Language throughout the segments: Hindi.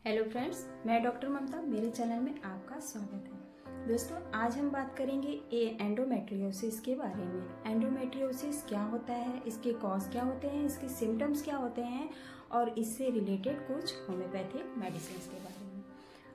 हेलो फ्रेंड्स, मैं डॉक्टर ममता। मेरे चैनल में आपका स्वागत है। दोस्तों, आज हम बात करेंगे एंडोमेट्रियोसिस के बारे में। एंडोमेट्रियोसिस क्या होता है, इसके कॉज क्या होते हैं, इसके सिम्टम्स क्या होते हैं और इससे रिलेटेड कुछ होम्योपैथिक मेडिसिन के बारे में।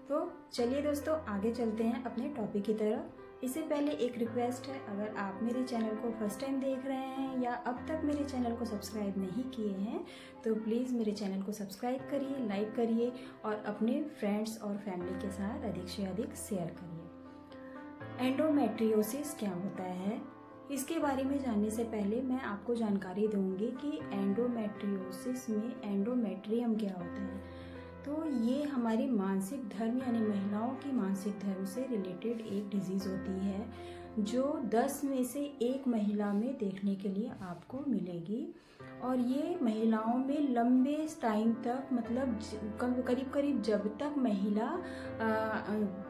तो चलिए दोस्तों, आगे चलते हैं अपने टॉपिक की तरफ। इससे पहले एक रिक्वेस्ट है, अगर आप मेरे चैनल को फर्स्ट टाइम देख रहे हैं या अब तक मेरे चैनल को सब्सक्राइब नहीं किए हैं तो प्लीज़ मेरे चैनल को सब्सक्राइब करिए, लाइक करिए और अपने फ्रेंड्स और फैमिली के साथ अधिक से अधिक शेयर करिए। एंडोमेट्रियोसिस क्या होता है, इसके बारे में जानने से पहले मैं आपको जानकारी दूंगी कि एंडोमेट्रियोसिस में एंडोमेट्रियम क्या होता है। तो ये हमारी मासिक धर्म यानी महिलाओं की मासिक धर्म से रिलेटेड एक डिजीज़ होती है जो 10 में से 1 महिला में देखने के लिए आपको मिलेगी। और ये महिलाओं में लंबे टाइम तक, मतलब करीब करीब जब तक महिला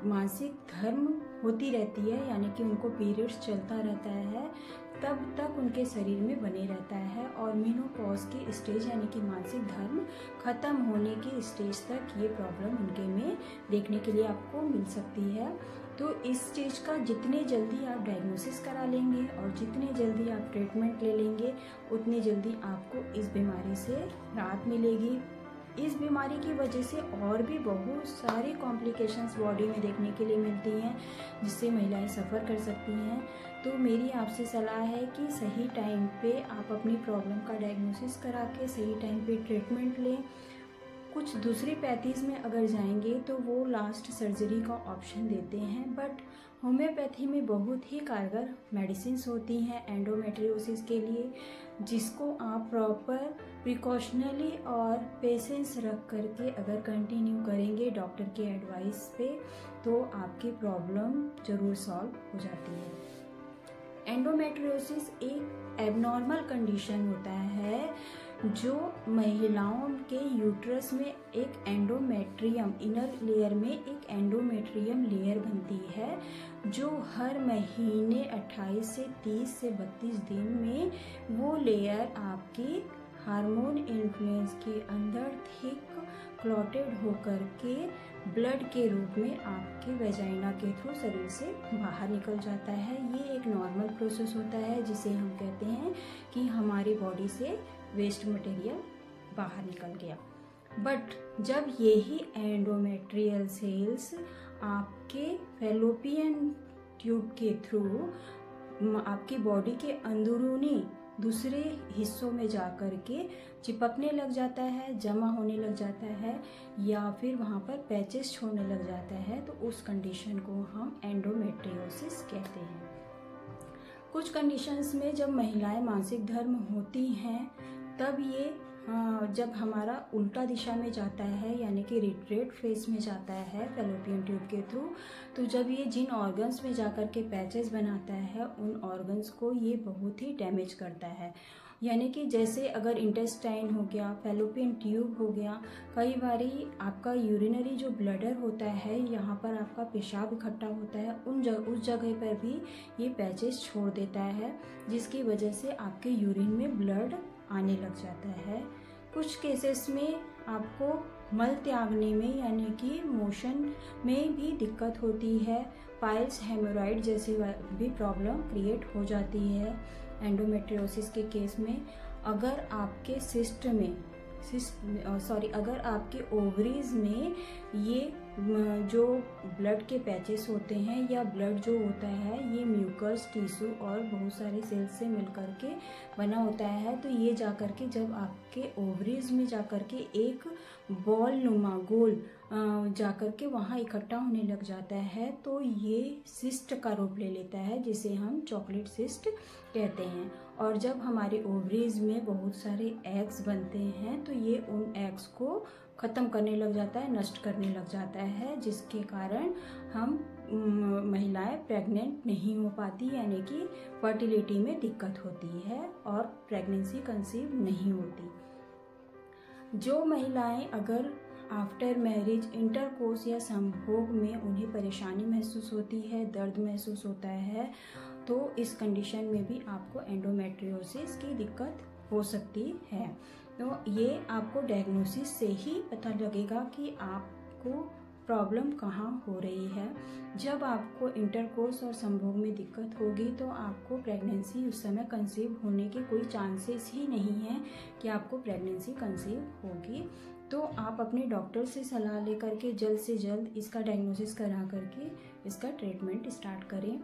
मासिक धर्म होती रहती है, यानी कि उनको पीरियड्स चलता रहता है, तब तक उनके शरीर में बने रहता है। और मेनोपॉज की स्टेज यानी कि मासिक धर्म खत्म होने की स्टेज तक ये प्रॉब्लम उनके में देखने के लिए आपको मिल सकती है। तो इस स्टेज का जितने जल्दी आप डायग्नोसिस करा लेंगे और जितने जल्दी आप ट्रीटमेंट ले लेंगे उतनी जल्दी आपको इस बीमारी से राहत मिलेगी। इस बीमारी की वजह से और भी बहुत सारी कॉम्प्लिकेशंस बॉडी में देखने के लिए मिलती हैं जिससे महिलाएं सफ़र कर सकती हैं। तो मेरी आपसे सलाह है कि सही टाइम पे आप अपनी प्रॉब्लम का डायग्नोसिस करा के सही टाइम पे ट्रीटमेंट लें। कुछ दूसरी पैथीज में अगर जाएंगे तो वो लास्ट सर्जरी का ऑप्शन देते हैं, बट होम्योपैथी में बहुत ही कारगर मेडिसिन्स होती हैं एंडोमेट्रियोसिस के लिए, जिसको आप प्रॉपर प्रिकॉशनली और पेशेंस रख करके अगर कंटिन्यू करेंगे डॉक्टर के एडवाइस पे तो आपकी प्रॉब्लम ज़रूर सॉल्व हो जाती है। एंडोमेट्रियोसिस एक एबनॉर्मल कंडीशन होता है जो महिलाओं के यूट्रस में एक एंडोमेट्रियम, इनर लेयर में एक एंडोमेट्रियम लेयर बनती है जो हर महीने 28 से 30 से 32 दिन में वो लेयर आपकी हार्मोन इन्फ्लुएंस के अंदर थिक क्लॉटेड होकर के ब्लड के रूप में आपके वेजाइना के थ्रू शरीर से बाहर निकल जाता है। ये एक नॉर्मल प्रोसेस होता है जिसे हम कहते हैं कि हमारी बॉडी से वेस्ट मटेरियल बाहर निकल गया। बट जब यही एंडोमेट्रियल सेल्स आपके फैलोपियन ट्यूब के थ्रू आपकी बॉडी के अंदरूनी दूसरे हिस्सों में जाकर के चिपकने लग जाता है, जमा होने लग जाता है या फिर वहाँ पर पैचेस छोड़ने लग जाता है, तो उस कंडीशन को हम एंडोमेट्रियोसिस कहते हैं। कुछ कंडीशंस में जब महिलाएं मासिक धर्म होती हैं तब ये जब हमारा उल्टा दिशा में जाता है यानी कि रिट्रेट फेज में जाता है फैलोपियन ट्यूब के थ्रू, तो जब ये जिन ऑर्गन्स में जाकर के पैचेस बनाता है उन ऑर्गन्स को ये बहुत ही डैमेज करता है। यानी कि जैसे अगर इंटेस्टाइन हो गया, फैलोपियन ट्यूब हो गया, कई बारी आपका यूरिनरी जो ब्लडर होता है, यहाँ पर आपका पेशाब इकट्ठा होता है, उस जगह पर भी ये पैचेस छोड़ देता है जिसकी वजह से आपके यूरिन में ब्लड आने लग जाता है। कुछ केसेस में आपको मल त्यागने में यानी कि मोशन में भी दिक्कत होती है। पाइल्स, हेमोरॉइड जैसी भी प्रॉब्लम क्रिएट हो जाती है। एंडोमेट्रियोसिस के केस में अगर आपके अगर आपके ओवरीज में ये जो ब्लड के पैचेस होते हैं या ब्लड जो होता है ये म्यूकस टिश्यू और बहुत सारे सेल्स से मिलकर के बना होता है, तो ये जाकर के जब आपके ओवरीज में जाकर के एक बॉल नुमा गोल जाकर के वहाँ इकट्ठा होने लग जाता है तो ये सिस्ट का रूप ले लेता है जिसे हम चॉकलेट सिस्ट कहते हैं। और जब हमारे ओवरीज में बहुत सारे एग्स बनते हैं तो ये उन एग्स को ख़त्म करने लग जाता है, नष्ट करने लग जाता है, जिसके कारण हम महिलाएं प्रेग्नेंट नहीं हो पाती, यानी कि फर्टिलिटी में दिक्कत होती है और प्रेगनेंसी कंसीव नहीं होती। जो महिलाएं अगर आफ्टर मैरिज इंटरकोर्स या संभोग में उन्हें परेशानी महसूस होती है, दर्द महसूस होता है, तो इस कंडीशन में भी आपको एंडोमेट्रियोसिस की दिक्कत हो सकती है। तो ये आपको डायग्नोसिस से ही पता लगेगा कि आप आपको प्रॉब्लम कहाँ हो रही है। जब आपको इंटरकोर्स और संभोग में दिक्कत होगी तो आपको प्रेगनेंसी उस समय कंसीव होने के कोई चांसेस ही नहीं है कि आपको प्रेगनेंसी कंसीव होगी। तो आप अपने डॉक्टर से सलाह लेकर के जल्द से जल्द इसका डायग्नोसिस करा करके इसका ट्रीटमेंट स्टार्ट करें।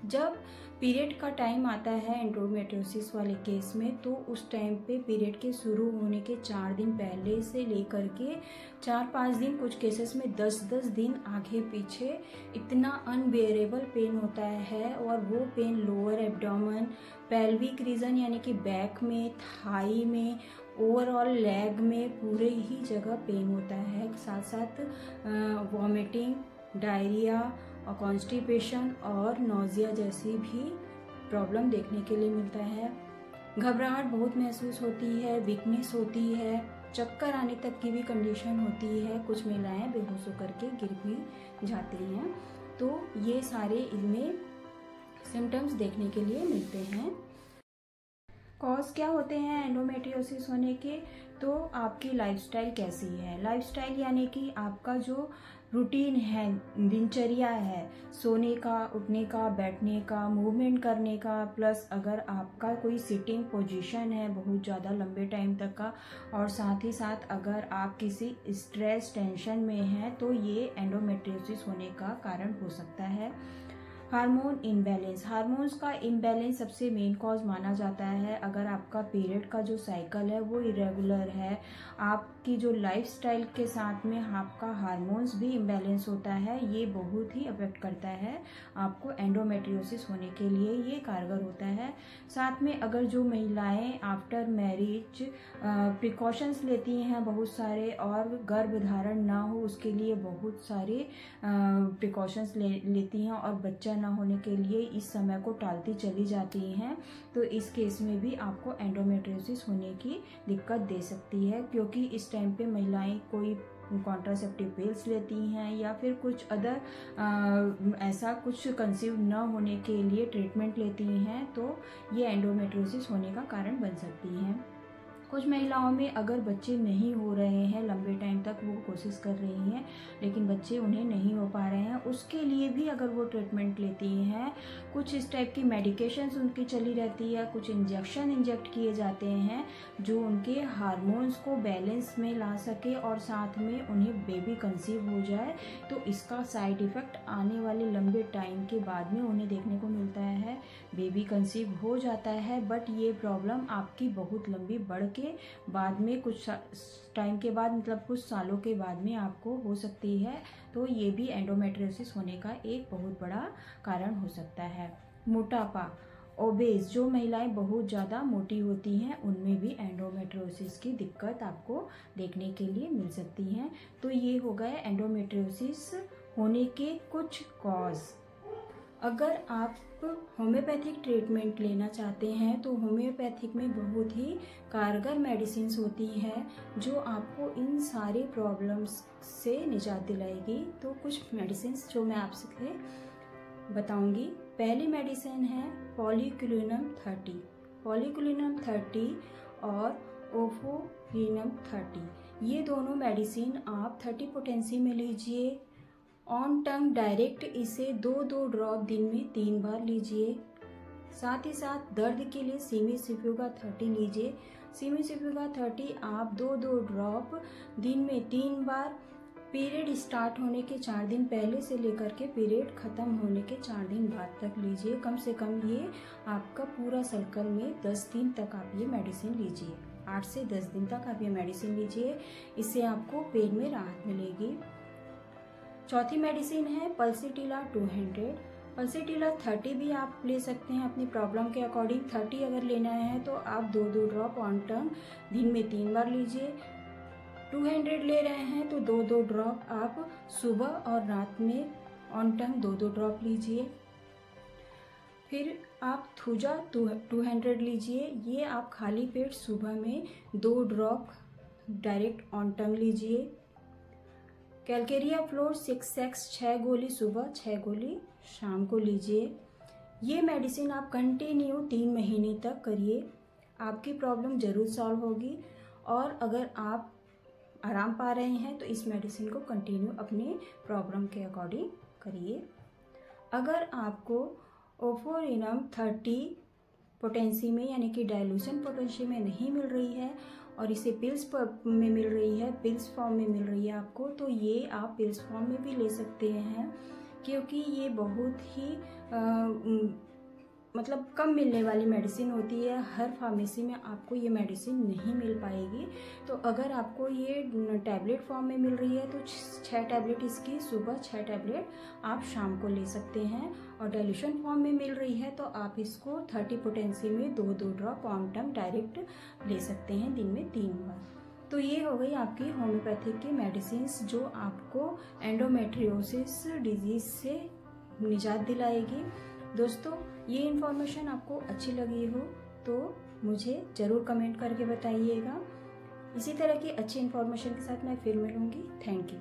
जब पीरियड का टाइम आता है एंडोमेट्रियोसिस वाले केस में, तो उस टाइम पे पीरियड के शुरू होने के 4 दिन पहले से लेकर के 4-5 दिन, कुछ केसेस में 10-10 दिन आगे पीछे इतना अनबेरेबल पेन होता है। और वो pen lower abdomen, pelvic region यानी कि बैक में, थाई में, ओवरऑल लेग में, पूरे ही जगह पेन होता है। साथ साथ वॉमिटिंग, डायरिया और कॉन्स्टिपेशन और नोजिया जैसी भी प्रॉब्लम देखने के लिए मिलता है। घबराहट बहुत महसूस होती है, वीकनेस होती है, चक्कर आने तक की भी कंडीशन होती है। कुछ महिलाएं बेहोश होकर के गिर भी जाती हैं। तो ये सारे इनमें सिम्टम्स देखने के लिए मिलते हैं। कॉज क्या होते हैं एंडोमेट्रियोसिस होने के? तो आपकी लाइफस्टाइल कैसी है। लाइफस्टाइल यानी कि आपका जो रूटीन है, दिनचर्या है, सोने का, उठने का, बैठने का, मूवमेंट करने का, प्लस अगर आपका कोई सिटिंग पोजीशन है बहुत ज़्यादा लंबे टाइम तक का, और साथ ही साथ अगर आप किसी स्ट्रेस टेंशन में हैं, तो ये एंडोमेट्रियोसिस होने का कारण हो सकता है। हार्मोन इम्बैलेंस, हार्मोन्स का इम्बैलेंस सबसे मेन कॉज माना जाता है। अगर आपका पीरियड का जो साइकिल है वो इरेगुलर है, आपकी जो लाइफस्टाइल के साथ में आपका हार्मोन्स भी इम्बैलेंस होता है, ये बहुत ही अफेक्ट करता है आपको एंडोमेट्रियोसिस होने के लिए, ये कारगर होता है। साथ में अगर जो महिलाएं आफ्टर मैरिज प्रिकॉशंस लेती हैं बहुत सारे, और गर्भ धारण ना हो उसके लिए बहुत सारे प्रिकॉशंस लेती हैं, और बच्चा ना होने के लिए इस समय को टालती चली जाती हैं, तो इस केस में भी आपको एंडोमेट्रियोसिस होने की दिक्कत दे सकती है। क्योंकि इस टाइम पे महिलाएं कोई कॉन्ट्रासेप्टिव पिल्स लेती हैं या फिर कुछ अदर ऐसा कुछ कंसीव न होने के लिए ट्रीटमेंट लेती हैं, तो ये एंडोमेट्रियोसिस होने का कारण बन सकती हैं। कुछ महिलाओं में अगर बच्चे नहीं हो रहे हैं, लंबे टाइम तक वो कोशिश कर रही हैं लेकिन बच्चे उन्हें नहीं हो पा रहे हैं, उसके लिए भी अगर वो ट्रीटमेंट लेती हैं, कुछ इस टाइप की मेडिकेशंस उनकी चली रहती है, कुछ इंजेक्शन इंजेक्ट किए जाते हैं जो उनके हार्मोन्स को बैलेंस में ला सके और साथ में उन्हें बेबी कंसीव हो जाए, तो इसका साइड इफ़ेक्ट आने वाले लंबे टाइम के बाद में उन्हें देखने को मिलता है। बेबी कंसीव हो जाता है, बट ये प्रॉब्लम आपकी बहुत लंबी बढ़ के बाद में, कुछ टाइम के बाद, मतलब कुछ सालों के बाद में आपको हो सकती है। तो ये भी एंडोमेट्रियोसिस होने का एक बहुत बड़ा कारण हो सकता है। मोटापा, ओबेस, जो महिलाएं बहुत ज़्यादा मोटी होती हैं उनमें भी एंडोमेट्रियोसिस की दिक्कत आपको देखने के लिए मिल सकती हैं। तो ये हो गए एंडोमेट्रियोसिस होने के कुछ कॉज। अगर आप होम्योपैथिक ट्रीटमेंट लेना चाहते हैं तो होम्योपैथिक में बहुत ही कारगर मेडिसिन्स होती हैं जो आपको इन सारे प्रॉब्लम्स से निजात दिलाएगी। तो कुछ मेडिसिन्स जो मैं आपसे बताऊंगी। पहली मेडिसिन है पॉलीक्विनोन 30, पॉलीक्विनोन 30 और ओफोरिनम 30। ये दोनों मेडिसिन आप 30 पोटेंसी में लीजिए। ऑन टंग डायरेक्ट इसे 2-2 ड्रॉप दिन में 3 बार लीजिए। साथ ही साथ दर्द के लिए सीमीसिफ्यूगा 30 लीजिए। सीमीसिफ्यूगा 30 आप 2-2 ड्रॉप दिन में 3 बार पीरियड स्टार्ट होने के 4 दिन पहले से लेकर के पीरियड खत्म होने के 4 दिन बाद तक लीजिए। कम से कम ये आपका पूरा सर्कल में 10 दिन तक आप ये मेडिसिन लीजिए। 8 से 10 दिन तक आप ये मेडिसिन लीजिए, इससे आपको पेन में राहत मिलेगी। चौथी मेडिसिन है पल्सीटिला 200। पल्सीटिला 30 भी आप ले सकते हैं अपनी प्रॉब्लम के अकॉर्डिंग। 30 अगर लेना है तो आप 2-2 ड्रॉप ऑन टंग दिन में 3 बार लीजिए। 200 ले रहे हैं तो 2-2 ड्रॉप आप सुबह और रात में ऑन टंग 2-2 ड्रॉप लीजिए। फिर आप थूजा 200 लीजिए। ये आप खाली पेट सुबह में 2 ड्रॉप डायरेक्ट ऑन टंग लीजिए। कैलकेरिया फ्लोर 6x 6 गोली सुबह 6 गोली शाम को लीजिए। ये मेडिसिन आप कंटिन्यू 3 महीने तक करिए, आपकी प्रॉब्लम ज़रूर सॉल्व होगी। और अगर आप आराम पा रहे हैं तो इस मेडिसिन को कंटिन्यू अपने प्रॉब्लम के अकॉर्डिंग करिए। अगर आपको ओफोरिनम 30 पोटेंसी में यानी कि डाइल्यूशन पोटेंसी में नहीं मिल रही है और इसे पिल्स में मिल रही है, पिल्स फॉर्म में मिल रही है आपको, तो ये आप पिल्स फॉर्म में भी ले सकते हैं, क्योंकि ये बहुत ही मतलब कम मिलने वाली मेडिसिन होती है। हर फार्मेसी में आपको ये मेडिसिन नहीं मिल पाएगी। तो अगर आपको ये टैबलेट फॉर्म में मिल रही है तो 6 टैबलेट इसकी सुबह, 6 टैबलेट आप शाम को ले सकते हैं। और डाइल्यूशन फॉर्म में मिल रही है तो आप इसको 30 पोटेंसी में 2-2 ड्रॉप ऑन टाइम डायरेक्ट ले सकते हैं दिन में 3 बार। तो ये हो गई आपकी होम्योपैथिक की मेडिसिन्स जो आपको एंडोमेट्रियोसिस डिजीज से निजात दिलाएगी। दोस्तों, ये इन्फॉर्मेशन आपको अच्छी लगी हो तो मुझे ज़रूर कमेंट करके बताइएगा। इसी तरह की अच्छी इन्फॉर्मेशन के साथ मैं फिर मिलूँगी। Thank you.